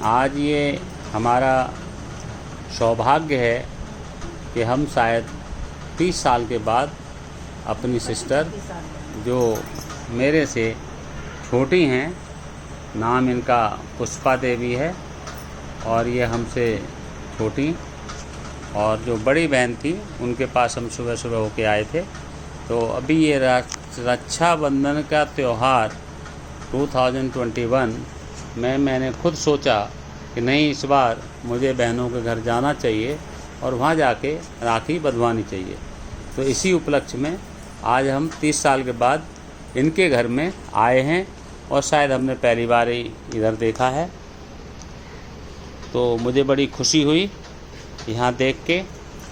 आज ये हमारा सौभाग्य है कि हम शायद 30 साल के बाद अपनी सिस्टर, जो मेरे से छोटी हैं, नाम इनका पुष्पा देवी है और ये हमसे छोटी, और जो बड़ी बहन थी उनके पास हम सुबह सुबह होके आए थे। तो अभी ये रक्षाबंधन का त्यौहार 2021 में मैंने खुद सोचा कि नहीं, इस बार मुझे बहनों के घर जाना चाहिए और वहाँ जाके राखी बंधवानी चाहिए। तो इसी उपलक्ष्य में आज हम 30 साल के बाद इनके घर में आए हैं और शायद हमने पहली बार ही इधर देखा है। तो मुझे बड़ी खुशी हुई यहाँ देख के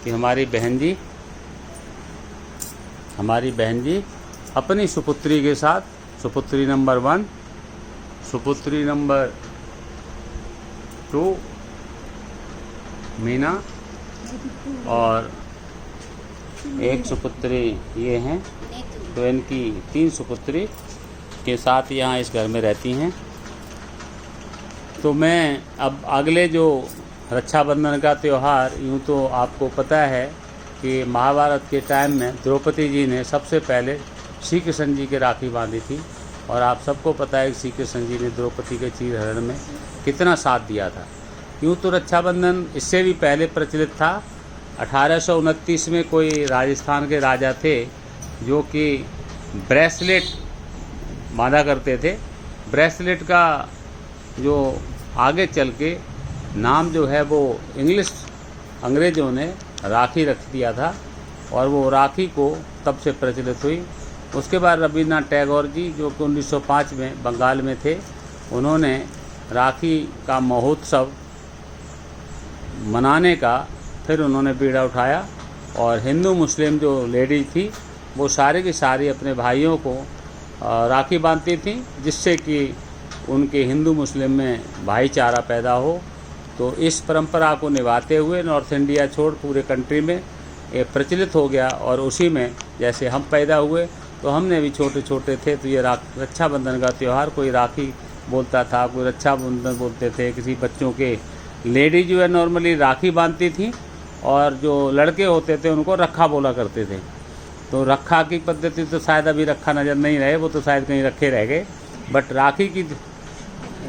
कि हमारी बहन जी अपनी सुपुत्री के साथ, सुपुत्री नंबर 1, सुपुत्री नंबर 2 मीना और एक सुपुत्री ये हैं, तो इनकी 3 सुपुत्री के साथ यहाँ इस घर में रहती हैं। तो मैं अब अगले जो रक्षाबंधन का त्यौहार, यूँ तो आपको पता है कि महाभारत के टाइम में द्रौपदी जी ने सबसे पहले श्री कृष्ण जी के राखी बांधी थी, और आप सबको पता है कि श्री कृष्ण जी ने द्रौपदी के चीरहरण में कितना साथ दिया था। यूँ तो रक्षाबंधन इससे भी पहले प्रचलित था। 1829 में कोई राजस्थान के राजा थे जो कि ब्रेसलेट बांधा करते थे। ब्रेसलेट का जो आगे चल के नाम जो है वो अंग्रेज़ों ने राखी रख दिया था, और वो राखी को तब से प्रचलित हुई। उसके बाद रविन्द्रनाथ टैगोर जी, जो कि 1905 में बंगाल में थे, उन्होंने राखी का महोत्सव मनाने का फिर उन्होंने बीड़ा उठाया, और हिंदू मुस्लिम जो लेडीज थी वो सारी की सारी अपने भाइयों को राखी बांधती थी, जिससे कि उनके हिंदू मुस्लिम में भाईचारा पैदा हो। तो इस परंपरा को निभाते हुए नॉर्थ इंडिया छोड़ पूरे कंट्री में ये प्रचलित हो गया, और उसी में जैसे हम पैदा हुए तो हमने भी छोटे छोटे थे तो ये रक्षाबंधन का त्यौहार, कोई राखी बोलता था, कोई रक्षाबंधन बोलते थे। किसी बच्चों के लेडीज जो है नॉर्मली राखी बांधती थी, और जो लड़के होते थे उनको रखा बोला करते थे। तो रखा की पद्धति तो शायद अभी रखा नज़र नहीं रहे, वो तो शायद कहीं रखे रह गए, बट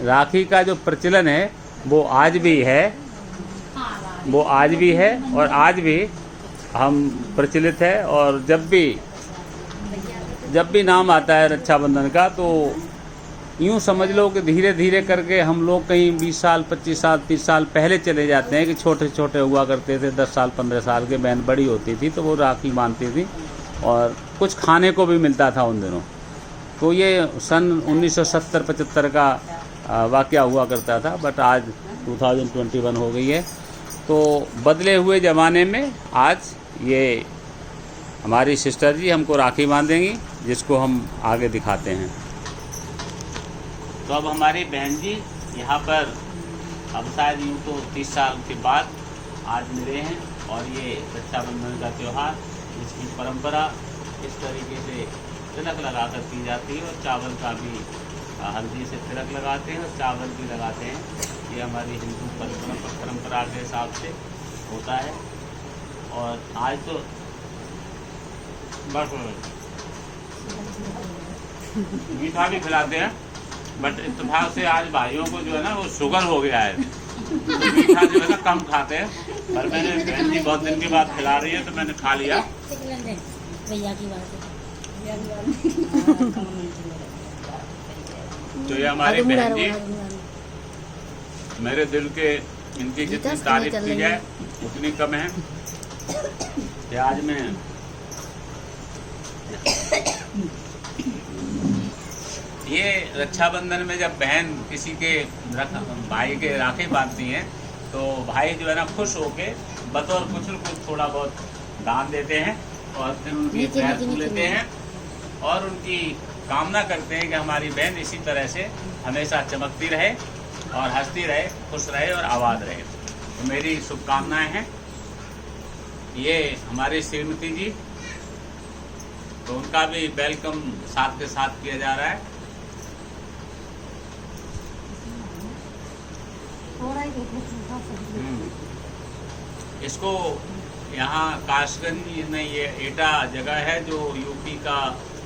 राखी का जो प्रचलन है वो आज भी है, और आज भी हम प्रचलित है। और जब भी नाम आता है रक्षाबंधन का, तो यूँ समझ लो कि धीरे धीरे करके हम लोग कहीं 20 साल 25 साल 30 साल पहले चले जाते हैं कि छोटे छोटे हुआ करते थे। 10 साल 15 साल के बहन बड़ी होती थी तो वो राखी बांधती थी, और कुछ खाने को भी मिलता था उन दिनों। तो ये सन 1970-75 का वाक़या हुआ करता था, बट आज 2021 हो गई है। तो बदले हुए ज़माने में आज ये हमारी सिस्टर जी हमको राखी बांधेंगी, जिसको हम आगे दिखाते हैं। तो अब हमारी बहन जी यहाँ पर अब शायद यूँ तो 30 साल के बाद आज मिले हैं, और ये रक्षाबंधन का त्यौहार, इसकी परंपरा इस तरीके से तिलक लगा कर की जाती है, और चावल का भी हल्दी से तिलक लगाते हैं और चावल भी लगाते हैं। ये हमारी हिंदू परंपरा के हिसाब से होता है। और आज तो बस मीठा भी खिलाते हैं, बट इत्तेफाक से आज भाइयों को जो है ना वो शुगर हो गया है, तो मीठा जो है ना कम खाते हैं। पर मैंने बहन जी बहुत दिन के बाद खिला रही है तो मैंने खा लिया। भैया की बात तो ये हमारी बहन जी मेरे दिल के, इनकी जितनी तारीफ की जाए उतनी कम है। कि आज मैं ये रक्षाबंधन में जब बहन किसी के भाई के राखी बांधती हैं तो भाई जो है ना खुश होके बतौर कुछ न कुछ थोड़ा बहुत दान देते हैं, और फिर उनकी पैर छू लेते हैं और उनकी कामना करते हैं कि हमारी बहन इसी तरह से हमेशा चमकती रहे और हंसती रहे, खुश रहे और आबाद रहे। तो मेरी शुभकामनाएं हैं। ये हमारे श्रीमती जी, तो उनका भी वेलकम साथ के साथ किया जा रहा है। इसको यहाँ कासगंज में ये एटा जगह है जो यूपी का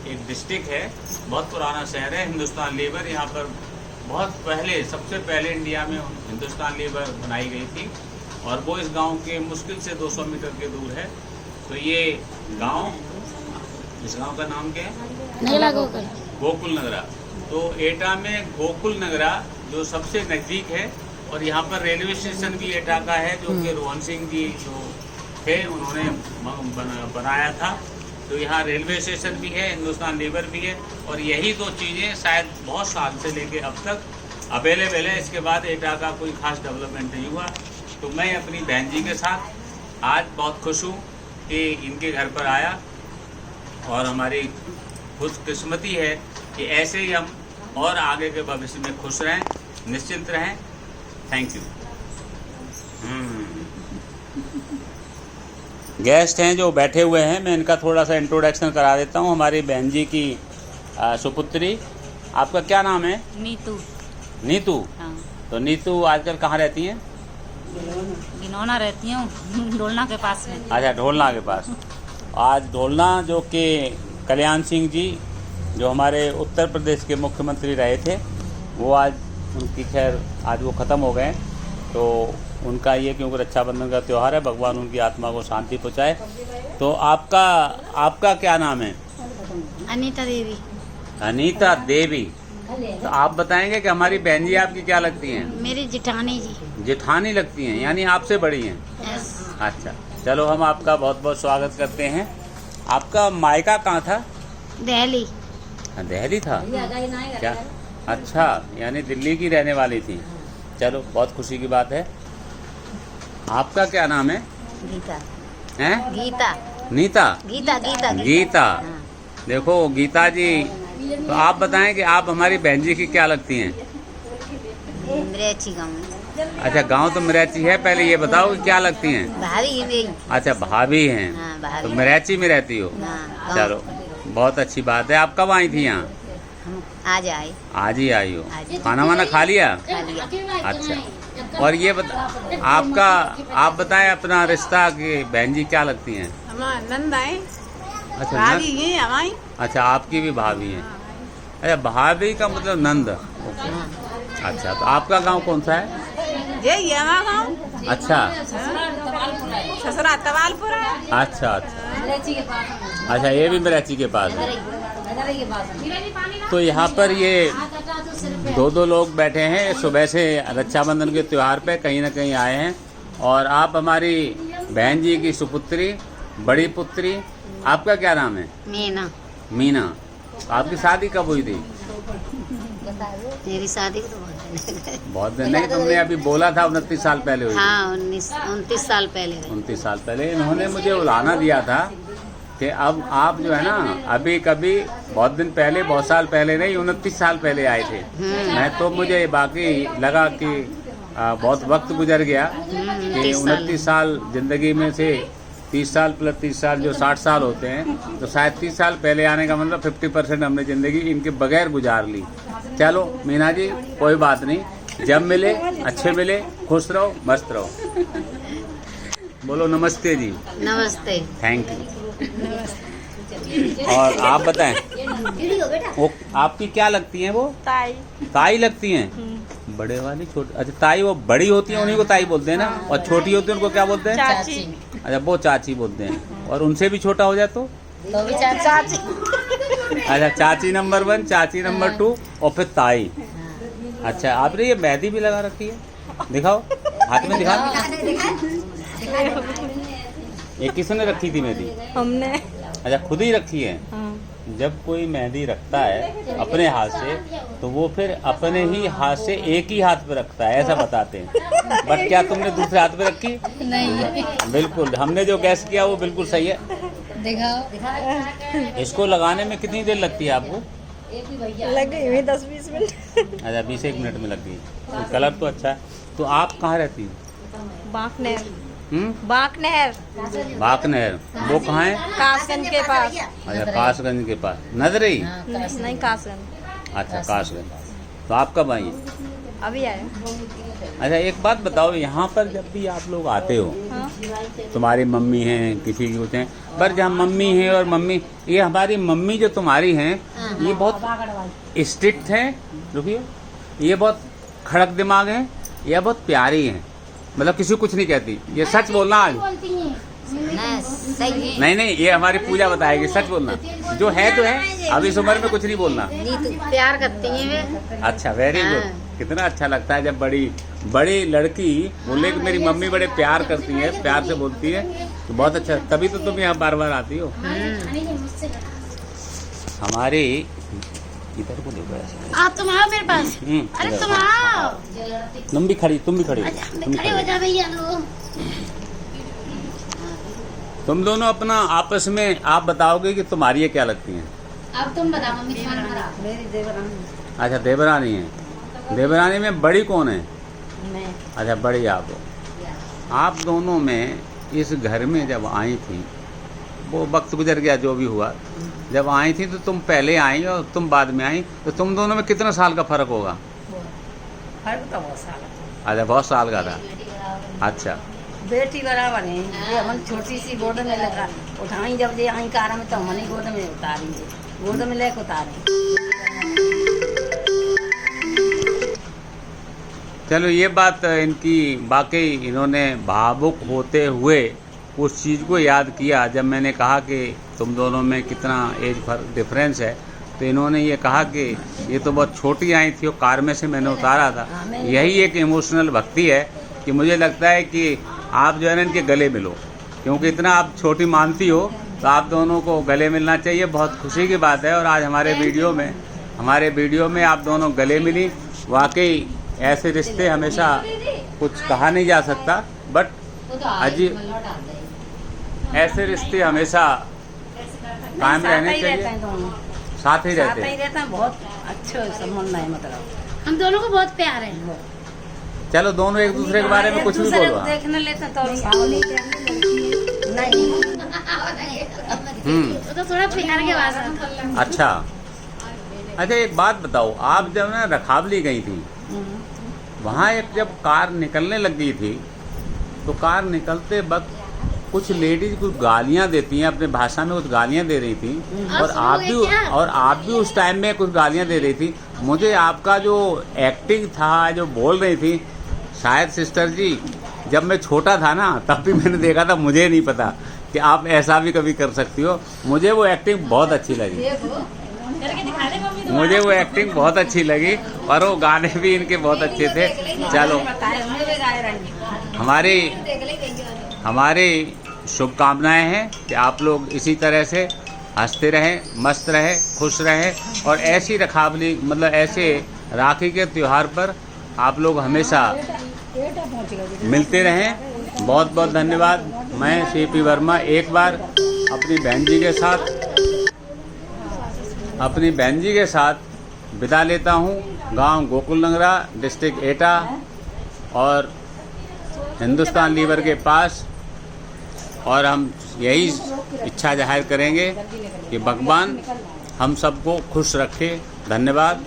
एक डिस्ट्रिक्ट है, बहुत पुराना शहर है। हिंदुस्तान लीवर यहाँ पर बहुत पहले, सबसे पहले इंडिया में हिंदुस्तान लीवर बनाई गई थी और वो इस गांव के मुश्किल से 200 मीटर के दूर है। तो ये गांव, इस गांव का नाम क्या है? गोकुल नगरा। तो एटा में गोकुल नगरा जो सबसे नज़दीक है और यहाँ पर रेलवे स्टेशन भी एटा का है जो कि रोहन सिंह जी जो थे उन्होंने बनाया था। तो यहाँ रेलवे स्टेशन भी है, हिंदुस्तान लीवर भी है और यही दो चीज़ें शायद बहुत साल से लेके अब तक अवेलेबल है। इसके बाद एटा का कोई खास डेवलपमेंट नहीं हुआ। तो मैं अपनी बहन जी के साथ आज बहुत खुश हूँ कि इनके घर पर आया और हमारी खुशकिस्मती है कि ऐसे ही हम और आगे के भविष्य में खुश रहें, निश्चिंत रहें। Thank you. गेस्ट हैं जो बैठे हुए हैं, मैं इनका थोड़ा सा इंट्रोडक्शन करा देता हूँ। हमारी बहन जी की सुपुत्री, आपका क्या नाम है? नीतू। नीतू। हाँ। तो नीतू आजकल कहाँ रहती हैं? गिनौना रहती हूँ, ढोलना के पास में। अच्छा, ढोलना के पास। आज ढोलना जो कि कल्याण सिंह जी जो हमारे उत्तर प्रदेश के मुख्यमंत्री रहे थे, वो आज उनकी खैर आज वो ख़त्म हो गए। तो उनका ये, क्योंकि रक्षाबंधन का त्यौहार है, भगवान उनकी आत्मा को शांति पहुँचाए। तो आपका क्या नाम है? अनीता देवी। अनीता देवी। तो आप बताएंगे कि हमारी बहन जी आपकी क्या लगती हैं? मेरी जेठानी जी। जेठानी लगती हैं, यानी आपसे बड़ी हैं? यस। अच्छा, चलो हम आपका बहुत बहुत स्वागत करते हैं। आपका मायका कहाँ था? दिल्ली। दिल्ली था क्या? अच्छा, यानी दिल्ली की रहने वाली थी। चलो, बहुत खुशी की बात है। आपका क्या नाम है? गीता। हैं? गीता। नीता? गीता गीता गीता। हाँ। देखो गीता जी, तो आप बताएं कि आप हमारी बहन जी की क्या लगती हैं? मिर्ची गाँव में। अच्छा, गांव तो मिराची है, पहले ये बताओ कि क्या लगती हैं? भाभी है मेरी। अच्छा, भाभी हैं। हाँ, भाभी। तो मिराची में रहती हो? हाँ, चलो, बहुत अच्छी बात है। आप कब आई थी यहाँ? हम आज आए। आज ही आई हो? आज। खाना वाना खा लिया? खा लिया। अच्छा, और ये आप बताएं अपना रिश्ता कि बहन जी क्या लगती हैं? नंद आए। अच्छा, भाभी ये हमारी। अच्छा, आपकी भी भाभी हैं। अच्छा, भाभी का मतलब नंद। ओके। अच्छा, तो आपका गांव कौन सा है? ये हमारा गाँव। अच्छा, ससुरा तवालपुर है। अच्छा अच्छा, ये भी मिराची के पास है। तो यहाँ पर ये दो लोग बैठे हैं, सुबह से रक्षाबंधन के त्यौहार पे कहीं ना कहीं आए हैं। और आप हमारी बहन जी की सुपुत्री, बड़ी पुत्री, आपका क्या नाम है? मीना। मीना। आपकी शादी कब हुई थी? मेरी शादी तो बहुत दिन नहीं, तुमने अभी बोला था 29 साल पहले हुई थी। हाँ, 29 साल पहले हुई। 29 साल पहले। इन्होंने मुझे उलाना दिया था कि अब आप जो है ना, अभी कभी बहुत दिन पहले, बहुत साल पहले नहीं, 29 साल पहले आए थे। मैं तो मुझे बाकी लगा कि बहुत वक्त गुजर गया कि 29 साल जिंदगी में से 30 साल प्लस 30 साल जो 60 साल होते हैं, तो शायद 30 साल पहले आने का मतलब 50% हमने ज़िंदगी इनके बगैर गुजार ली। चलो मीना जी, कोई बात नहीं, जब मिले अच्छे मिले, खुश रहो, मस्त रहो। बोलो नमस्ते जी। नमस्ते। Thank you. और आप बताएं, वो आपकी क्या लगती हैं? वो ताई। ताई लगती हैं? बड़े वाली छोटी? अच्छा, ताई वो बड़ी होती है उन्हीं को ताई बोलते हैं ना, और छोटी होती है उनको क्या बोलते हैं? चाची। अच्छा, वो चाची बोलते हैं। और उनसे भी छोटा हो जाए तो? भी चाची। अच्छा, चाची नंबर 1, चाची नंबर 2 और फिर ताई। अच्छा, आपने ये मेहंदी भी लगा रखी है? दिखाओ, हाथ में दिखाओ। ये किसने रखी थी मेहंदी? हमने। अच्छा, खुद ही रखी है। हाँ। जब कोई मेहंदी रखता है अपने हाथ से, तो वो फिर अपने ही हाथ से एक ही हाथ पे रखता है, ऐसा बताते हैं। बट क्या तुमने दूसरे हाथ पे रखी? नहीं। बिल्कुल, हमने जो गैस किया वो बिल्कुल सही है। दिखाओ। इसको लगाने में कितनी देर लगती है आपको? लग गई हुई 10-20 मिनट। अच्छा, 20-1 मिनट में लग गई। तो कलर तो अच्छा है। तो आप कहाँ रहती हैं? बांकनहर। बांकनहर। बांकनहर, वो कहाँ है? कासगंज के पास। अच्छा, कासगंज के पास। नजरी? नहीं, कासगंज। अच्छा, कासगंज। तो आप कब आई? अभी आए। अच्छा एक बात बताओ, यहाँ पर जब भी आप लोग आते हो, हाँ। तुम्हारी मम्मी हैं, किसी की होते हैं, पर जहाँ मम्मी है और मम्मी, ये हमारी मम्मी जो तुम्हारी हैं, ये बहुत स्ट्रिक्ट है, रुकिए, ये बहुत खड़क दिमाग है, या बहुत प्यारी है, मतलब किसी को कुछ नहीं कहती, ये सच बोलना आज। सही नहीं, ये हमारी पूजा बताएगी, सच बोलना, जो है तो है, अब इस उम्र में कुछ नहीं बोलना। नहीं तो प्यार करती हैं वे। अच्छा, वेरी गुड। कितना अच्छा लगता है जब बड़ी लड़की बोले कि मेरी मम्मी बड़े प्यार करती है, प्यार से बोलती है, तो बहुत अच्छा। तभी तो तुम यहाँ बार बार आती हो। हमारे इधर को देखो ऐसे। आप तुम आओ मेरे पास। अरे तुम आओ। तुम भी खड़ी तुम भी खड़ी खड़े हो जा भैया लोग। तुम दोनों अपना आपस में आप बताओगे कि तुम्हारी ये क्या लगती हैं। अब तुम बताओ मम्मी तुम्हारा। मेरी देवरानी। अच्छा, देवरानी है। देवरानी में बड़ी कौन है? मैं। अच्छा, बड़ी आप हो। आप दोनों में इस घर में जब आई थी, वो वक्त गुजर गया जो भी हुआ, जब आई थी तो तुम पहले आई और तुम बाद में आई, तो तुम दोनों में कितना साल का फर्क होगा? फर्क तो बहुत सारा। अच्छा, बहुत साल का था। अच्छा, बेटी बराबर है। ये हम छोटी सी गोद में लगा उठाई, जब ये आई कार में तो हमने गोद में उतारी, गोद में लेके उतारी। चलो ये बात इनकी, वाकई इन्होंने भावुक होते हुए उस चीज़ को याद किया जब मैंने कहा कि तुम दोनों में कितना एज डिफरेंस है, तो इन्होंने ये कहा कि ये तो बहुत छोटी आई थी और कार में से मैंने उतारा था। यही एक इमोशनल भक्ति है कि मुझे लगता है कि आप जो है ना इनके गले मिलो, क्योंकि इतना आप छोटी मानती हो, तो आप दोनों को गले मिलना चाहिए। बहुत खुशी की बात है। और आज हमारे वीडियो में आप दोनों गले मिली। वाकई ऐसे रिश्ते हमेशा, कुछ कहा नहीं जा सकता, बट अजीब, ऐसे रिश्ते हमेशा कायम रहने चाहिए, साथ ही रहते हैं। बहुत अच्छा संबंध है, मतलब हम दोनों को बहुत प्यार है। चलो दोनों एक दूसरे के बारे में कुछ भी बोलो। देखने लेते तो नहीं। वो तो थोड़ा प्यार के बाद। अच्छा, एक बात बताओ, आप जब ना रखावली गई थी, वहाँ एक जब कार निकलने लग गई थी, तो कार निकलते वक्त कुछ लेडीज कुछ गालियाँ देती हैं, अपने भाषा में कुछ गालियाँ दे रही थी, और आप भी उस टाइम में कुछ गालियाँ दे रही थी। मुझे आपका जो एक्टिंग था, जो बोल रही थी, शायद सिस्टर जी जब मैं छोटा था ना तब भी मैंने देखा था, मुझे नहीं पता कि आप ऐसा भी कभी कर सकती हो। मुझे वो एक्टिंग बहुत अच्छी लगी, और वो गाने भी इनके बहुत अच्छे थे। चलो, हमारी शुभकामनाएं हैं कि आप लोग इसी तरह से हंसते रहें, मस्त रहें, खुश रहें, और ऐसी रखावली, मतलब ऐसे राखी के त्यौहार पर आप लोग हमेशा मिलते रहें। बहुत बहुत धन्यवाद। मैं सीपी वर्मा एक बार अपनी बहन जी के साथ विदा लेता हूँ। गांव गोकुल नगरा, डिस्ट्रिक्ट एटा और हिंदुस्तान लीवर के पास। और हम यही इच्छा जाहिर करेंगे कि भगवान हम सबको खुश रखे। धन्यवाद।